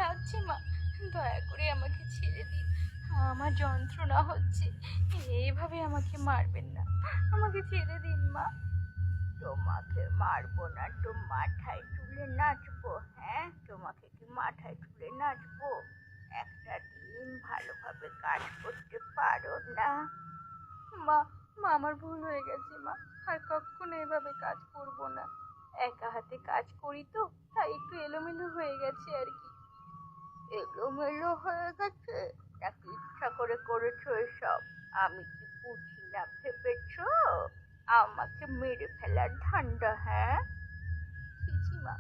লাগছে মা, দয়া করে আমাকে ছেড়ে দিন। আমার যন্ত্রণা হচ্ছে, এইভাবে আমাকে মারবেন না, আমাকে ছেড়ে দিন মা। তোমাকে মারবো না তো মাথায় তুলে নাচবো? হ্যাঁ, তোমাকে কি মাথায় তুলে নাচবো? একটা দিন ভালোভাবে কাজ করতে পারো না? মা, মা আমার ভুল হয়ে গেছে মা, আর কখনো এভাবে কাজ করব না। একা হাতে কাজ করি তো, তাই একটু এলোমেলো হয়ে গেছে আর কি। এলোমেলো হয়ে গেছে নাকি ইচ্ছা করে করেছো এসব? আমি কি বুঝি না ভেবেছো আমাকে মেরে ফেলার ধান্দা? হ্যাঁ, ছি মা,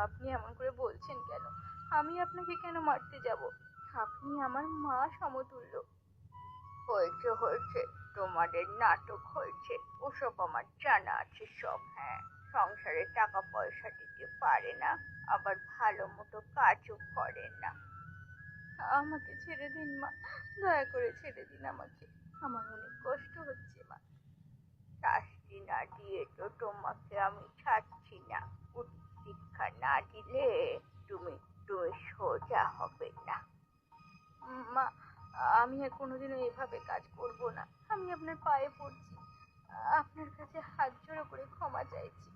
আপনি এমন করে বলছেন কেন? আমি আপনাকে কেন মারতে যাব? আপনি আমার মা সমতুল্য। হয়েছে হয়েছে, তোমাদের নাটক হয়েছে, ওসব আমার জানা আছে সব। হ্যাঁ, সংসারে টাকা পয়সা দিতে পারে না, আবার ভালো মতো কাজও করে না। আমাকে ছেড়ে দিন মা, দয়া করে ছেড়ে দিন আমাকে, আমার অনেক কষ্ট হচ্ছে মা। শাস্তি না দিয়ে তো তোমাকে আমি ছাড়ছি না। শিক্ষা না দিলে তুমি তুমি সোজা হবে না। মা, আমি আর কোনোদিনও এভাবে কাজ করব না। আমি আপনার পায়ে পড়ছি, আপনার কাছে হাত জোড়ো করে ক্ষমা চাইছি।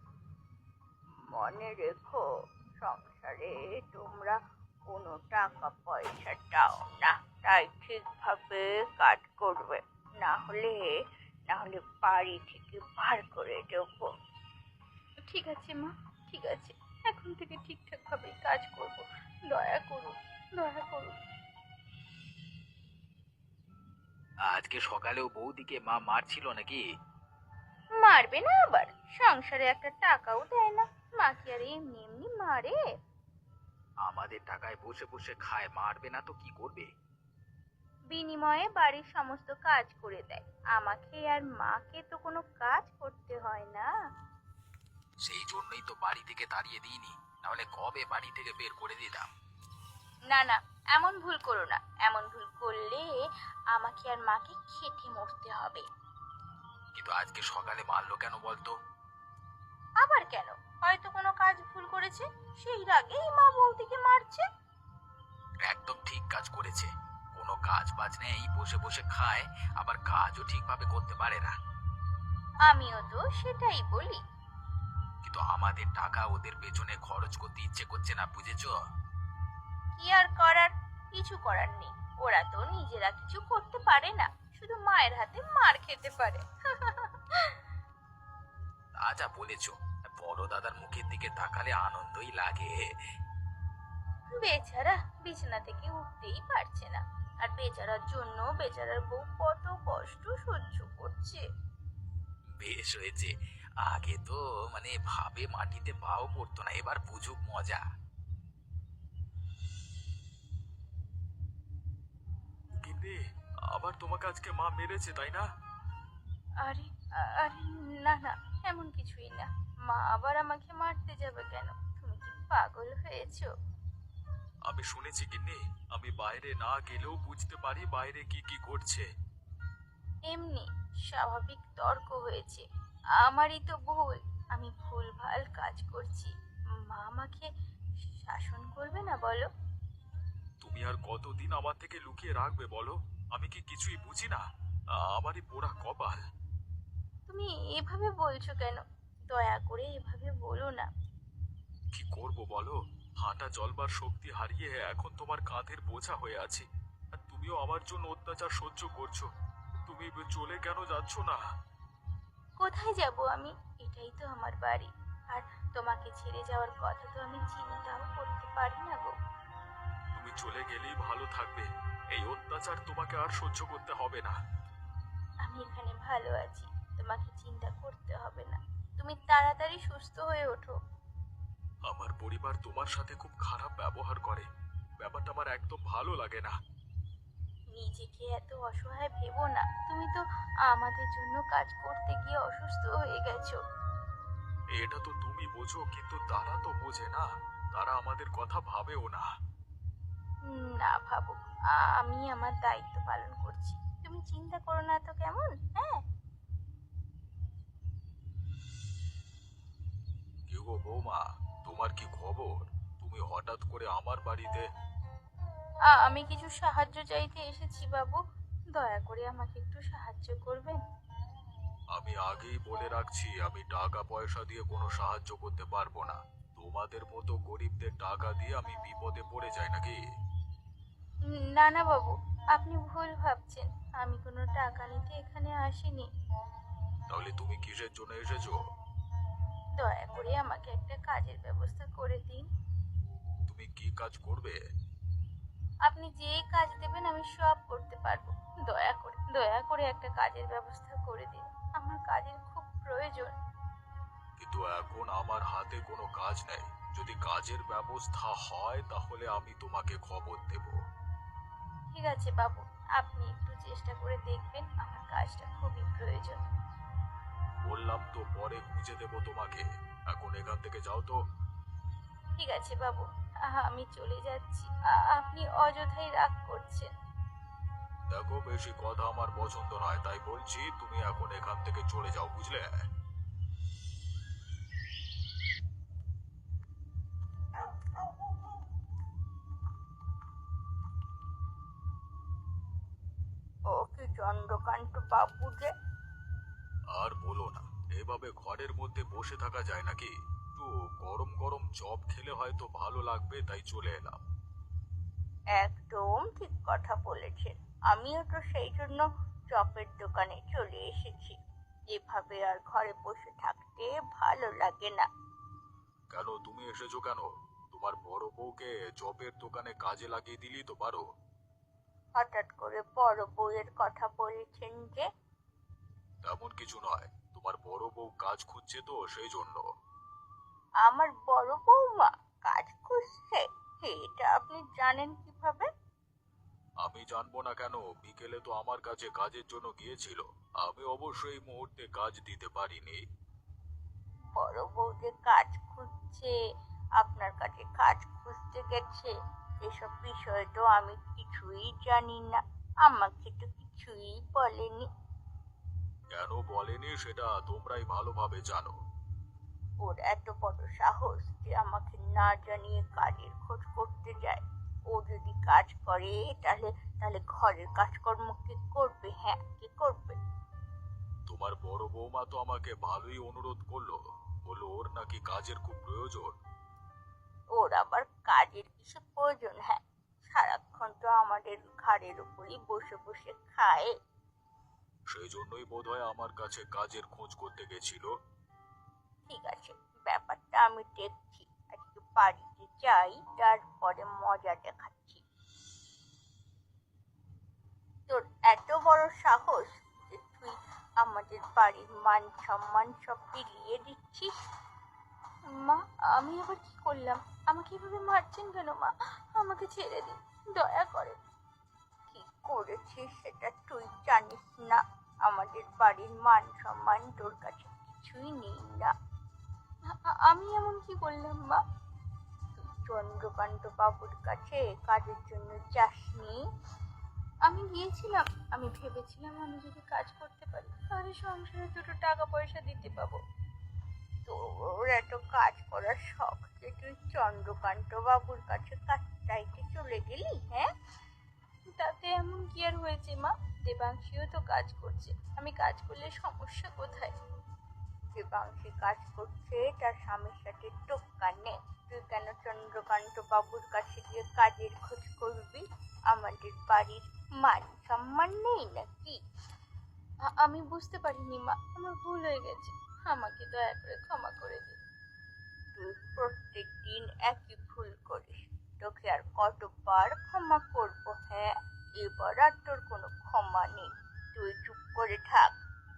মনে রেখো, সংসারে তোমরা কোনো টাকা পয়সা দাও না, তাই ঠিকভাবে কাজ করবে, না হলে না হলে বাড়ি থেকে বার করে দেবো। ঠিক আছে মা, ঠিক আছে, এখন থেকে ঠিকঠাক ভাবে কাজ করব। দয়া করুন, দয়া করুন। আজকে সকালেও বৌদিকে মা মারছিল নাকি? মারবে না আবার? সংসারে একটা টাকাও দেয় না, মা কি আর এমনি এমনি মারে? আমাদের টাকায় বসে বসে খায়, মারবে না তো কি করবে? বিনিময়ে বাড়ির সমস্ত কাজ করে দেয়। আমাকে আর মাকে তো কোনো কাজ করতে হয় না। সেই জন্যই তো বাড়ি থেকে তাড়িয়ে দিইনি, নাহলে কবে বাড়ি থেকে বের করে দিতাম। না না, এমন ভুল করো না। এমন ভুল করলে আমাকে আর মাকে খেটে মরতে হবে। কিন্তু আজকে সকালে মারলো কেন বলতো? আবার কেন? হয়তো কোনো কাজ ভুল করেছে, সেই রাগেই মা বৌদিকে মারছে। একদম ঠিক কাজ করেছে। কোনো কাজ বাজ নেই, বসে বসে খায়, আবার কাজও ঠিকভাবে করতে পারে না। আমিও তো সেটাই বলি। কিন্তু আমাদের টাকা ওদের পেছনে খরচ করতে ইচ্ছে করছে না, বুঝেছো? কি আর করার? কিছু করার নেই। ওরা তো নিজেরা কিছু করতে পারে না, শুধু মায়ের হাতে মার খেতে পারে। তা যা বলেছো, বড় দাদার মুখের দিকে তাকালে আনন্দই লাগে। বেচারা বিছানা থেকে উঠতেই পারছে না, আর বেচারার জন্য বেচারার বউ কত কষ্ট সহ্য করছে। বেশ হয়েছে। আগে তো ভাবে মাটিতে পাও পড়তো না, এবার বুঝুক মজা। গিন্নি, আবার তোমাকে আজকে মা মেরেছে তাই না? আরে, আরে, না না, এমন কিছুই না। মা আবার আমাকে মারতে যাবে কেন? তুমি কি পাগল হয়েছো? আমি শুনেছি গিন্নি, আমি বাইরে না গেলেও বুঝতে পারি বাইরে কি কি ঘটছে। এমনি স্বাভাবিক তর্ক হয়েছে। আমারই তো ভুল, আমি ভুলভাল কাজ করছি। মা আমাকে শাসন করবে না বলো? তুমি আর কতদিন আমার থেকে লুকিয়ে রাখবে বলো? আমি কি কিছুই বুঝি না? আমারই পোড়া কপাল। তুমি এভাবে বলছো কেন? দয়া করে এভাবে বলো না। কি করব বলো? হাঁটা চলবার শক্তি হারিয়ে এখন তোমার কাঁধের বোঝা হয়ে আছি। আর তুমিও আমার জন্য অত্যাচার সহ্য করছো। তুমি চলে কেন যাচ্ছ না? কোথায় যাব আমি? এটাই তো আমার বাড়ি। আর তোমাকে ছেড়ে যাওয়ার কথা তো আমি চিন্তাও করতে পারি না গো। তুমি চলে গেলেই ভালো থাকবে। এই অত্যাচার তোমাকে আর সহ্য করতে হবে না। আমি এখানে ভালো আছি, তোমাকে চিন্তা করতে হবে না। তুমি তাড়াতাড়ি সুস্থ হয়ে ওঠো। আমার পরিবার তোমার সাথে খুব খারাপ ব্যবহার করে, ব্যাপারটা আমার একদম ভালো লাগে না। নিজেকে এত অসহায় ভেবো না। তুমি তো আমাদের জন্য কাজ করতে গিয়ে অসুস্থ হয়ে গেছো। এটা তো তুমি বোঝো, কিন্তু তারা তো বোঝে না। তারা আমাদের কথা ভাবেও না। না ভাবুক, আমি আমার দায়িত্ব পালন করছি। তুমি চিন্তা করো না তো, কেমন? হ্যাঁ। কি গো বৌমা, তোমার কি খবর? তুমি হঠাৎ করে আমার বাড়িতে? আমি কিছু সাহায্য চাইতে এসেছি বাবু, দয়া করে আমাকে একটু সাহায্য করবেন। আমি আগেই বলে রাখছি, আমি টাকা পয়সা দিয়ে কোনো সাহায্য করতে পারবো না। তোমাদের মতো গরিবদের টাকা দিয়ে আমি বিপদে পড়ে যাই নাকি? না না বাবু, আপনি ভুল ভাবছেন, আমি কোনো টাকা নিতে এখানে আসিনি। তাহলে তুমি কিসের জন্য এসেছো? দয়া করে আমাকে একটা কাজের ব্যবস্থা করে দিন। তুমি কি কাজ করবে? আপনি যেই কাজ দেবেন আমি সব করতে পারবো। দয়া করে একটা কাজের ব্যবস্থা করে দিন, আমার কাজের খুব প্রয়োজন। কিন্তু এখন আমার হাতে কোনো কাজ নেই। যদি কাজের ব্যবস্থা হয় তাহলে আমি তোমাকে খবর দেব। ঠিক আছে বাবু, আপনি একটু চেষ্টা করে দেখবেন, আমার কাজটা খুবই প্রয়োজন। বললাম তো পরে খুঁজে দেব তোমাকে। এখন এখান থেকে যাও তো। ঠিক আছে বাবু, আমি চলে যাচ্ছি। আপনি অযথাই রাগ করছেন। দেখো, বেশি কথা আমার পছন্দ নয়, তাই বলছি তুমি এখন এখান থেকে চলে যাও, বুঝলে? ও কি চন্দ্রকান্ত বাবু যে? আর বলো না, এভাবে ঘরের মধ্যে বসে থাকা যায় নাকি? একটু গরম গরম চপ খেলে হয়তো ভালো লাগবে, তাই চলে এলাম। একদম ঠিক কথা বলেছেন। আমিও তো সেই জন্য চপের দোকানে চলে এসেছি। এভাবে আর ঘরে বসে থাকতে ভালো লাগে না। কেন, তুমি এসেছো কেন? তোমার বড় বউকে চপের দোকানে কাজে লাগিয়ে দিলি তো পারো। হঠাৎ করে বড় বউয়ের কথা বলেছেন যে? তেমন কিছু নয়, তোমার বড় বউ কাজ খুঁজছে তো সেই জন্য। আমার বড় বৌমা কাজ খুঁজছে? এটা আপনি জানেন কিভাবে? আমি জানবো না কেন? বিকেলে তো আমার কাছে কাজের জন্য গিয়েছিল। আমি অবশ্যই এই মুহূর্তে কাজ দিতে পারিনি। বড় বউ যে কাজ খুঁজছে, আপনার কাছে কাজ খুঁজতে গেছে, এসব বিষয়ে তো আমি কিছুই জানি না। আমাকে তো কিছুই বলেনি। কেন বলেনি সেটা তোমরাই ভালোভাবে জানো। ওর এত বড় সাহস যে আমাকে না জানিয়ে কাজের খোঁজ করতে যায়। ও যদি কাজ করে তাহলে তাহলে ঘরের কাজকর্ম কে করবে? হ্যাঁ, কে করবে? তোমার বড় বৌমা তো আমাকে ভালোই অনুরোধ করলো, বললো ওর নাকি কাজের খুব প্রয়োজন। ওর আবার কাজের কিসের প্রয়োজন? হ্যাঁ, সারাক্ষণ তো আমাদের ঘাড়ের উপরই বসে বসে খায়। সেই জন্যই বোধহয় আমার কাছে কাজের খোঁজ করতে গেছিল। ঠিক আছে, ব্যাপারটা আমি দেখছি। আজকে বাড়িতে যাই, তারপরে মজা দেখাচ্ছি। তোর এত বড় সাহস যে তুই আমাদের বাড়ির মান সম্মান সব বিলিয়ে দিচ্ছিস? মা, আমি আবার কি করলাম? আমাকে এভাবে মারছেন কেন মা? আমাকে ছেড়ে দিন, দয়া করে। কি করেছিস সেটা তুই জানিস না। আমাদের বাড়ির মান সম্মান তোর কাছে কিছুই নেই না। আমি এমন কি করলাম মা? তুই চন্দ্রকান্ত বাবুর কাছে কাজের জন্য যাসনি? আমি গিয়েছিলাম, আমি ভেবেছিলাম আমি যদি কাজ করতে পারি তাহলে সংসারে দুটো টাকা পয়সা দিতে পাবো। তোর এত কাজ করার শখ যে তুই চন্দ্রকান্ত বাবুর কাছে কাজ চাইতে চলে গেলি? হ্যাঁ, তাতে এমন কি আর হয়েছে মা? দেবাংশীও তো কাজ করছে, আমি কাজ করলে সমস্যা কোথায়? দেবাংশী কাজ করছে, তার স্বামীর সাথে টোক্কা নেই। তুই কেন চন্দ্রকান্ত বাবুর কাছে গিয়ে কাজের খোঁজ করবি? আমাদের বাড়ির মান সম্মান নেই নাকি? আমি বুঝতে পারিনি মা, আমার ভুল হয়ে গেছে, আমাকে দয়া করে ক্ষমা করে দিন। তুই প্রত্যেক দিন একই ভুল করিস, তোকে আর কতবার ক্ষমা করবো? হ্যাঁ, এবার আর তোর কোনো ক্ষমা নেই। তুই চুপ করে থাক।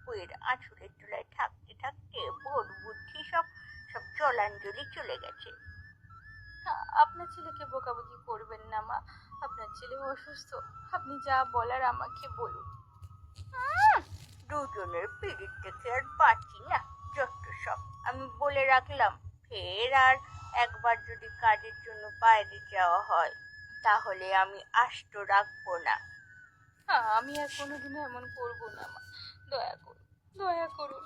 বইয়ের আঁচলের তলায় থাকতে থাকতে ভোর বুদ্ধি সব সব জলাঞ্জলি চলে গেছে। আপনার ছেলেকে বকাবকি করবেন না মা, আপনার ছেলে অসুস্থ, আপনি যা বলার আমাকে বলুন। দুজনের পিড়িত দেখে আর পাচ্ছি না, যত সব। আমি বলে রাখলাম, ফের আর একবার যদি কাজের জন্য বাইরে যাওয়া হয় তাহলে আমি আস্ত রাখবো না। আমি আর কোনোদিনও এমন করবো না মা, দয়া করুন, দয়া করুন।